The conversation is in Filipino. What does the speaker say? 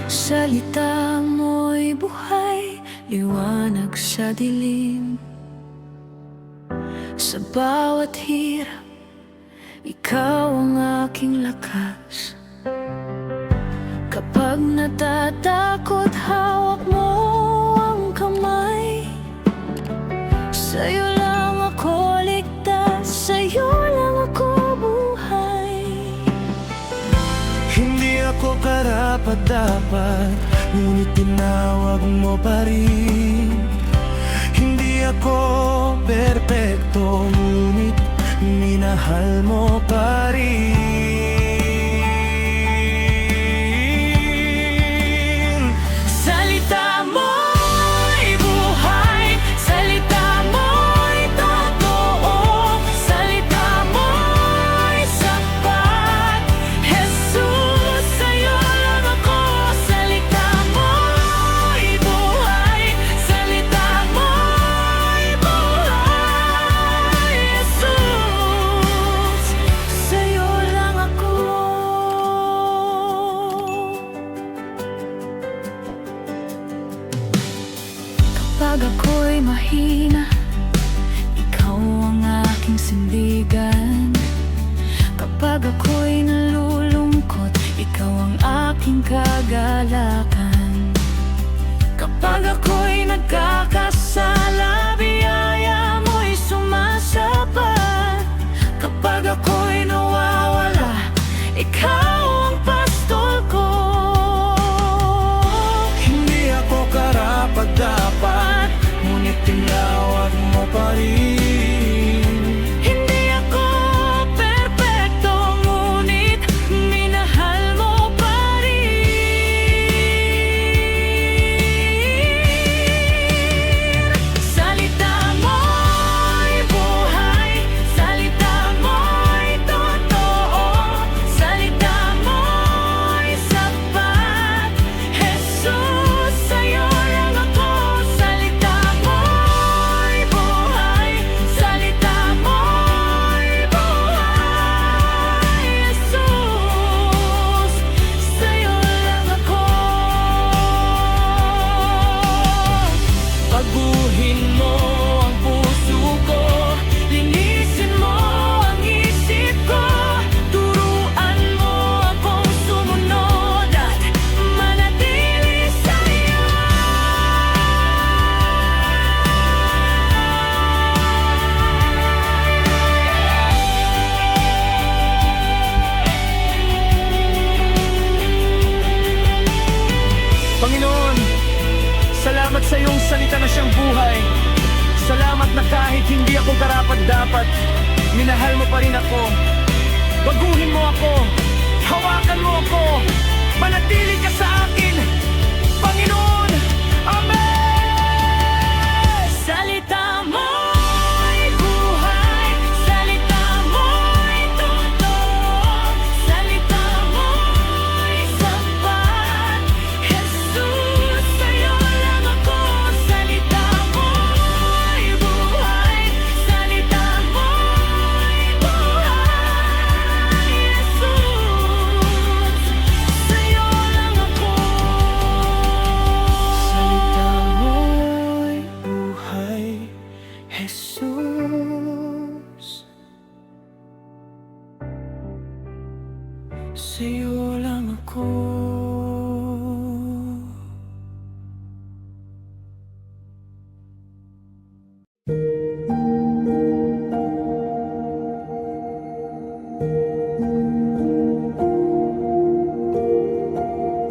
Salita mo'y buhay, liwanag sa dilim. Sa bawat hirap, ikaw ang aking lakas. Kapag natatakot, hawak mo ang kamay. Sa'yo lang ako ligtas, sa'yo lang ako buhay. Hindi ako karapat-dapat, ngunit tinawag mo pa rin. Hindi ako perpekto, ngunit minahal mo pa rin. Salita mo'y buhay, salita mo'y totoo, salita mo'y sapat. Jesus, sa'yo lang ako. Salita mo'y buhay, salita mo'y buhay. Jesus, sa'yo lang ako. Kapag ako'y mahina, ikaw ang aking sindigan. Kapag ako'y nalulungkot, ikaw ang aking kagalakan. Kapag ako'y nagkakasala, biyaya mo'y sumasapat. Kapag ako'y nawawala, ikaw ang pastol ko. Hindi ako karapat-dapat, ngunit tinawag mo pa rin. Hindi ako perpekto, ngunit minahal mo pa rin. Salita mo'y buhay, salita mo'y totoo, salita mo'y sapat. Jesus, sa'yo lang ako. Salita mo'y buhay, salita mo'y buhay. Jesus, sa'yo lang ako. Baguhin mo ang puso ko, Linisin mo ang isip ko, turuan mo akong sumunod at manatili sa'yo. Panginoon, salamat sa iyong salita na siyang buhay. Salamat na kahit hindi ako karapat-dapat, minahal mo pa rin ako. Baguhin mo ako, hawakan mo ako, manatili ka sa akin, Panginoon. Amen! Salita mo'y buhay, salita mo'y totoo, salita mo'y sapat. Jesus, sa'yo lang ako. Salita mo'y buhay, salita mo'y buhay. Jesus, sa'yo lang ako. Salita mo'y buhay, Jesus. Sa'yo lang ako.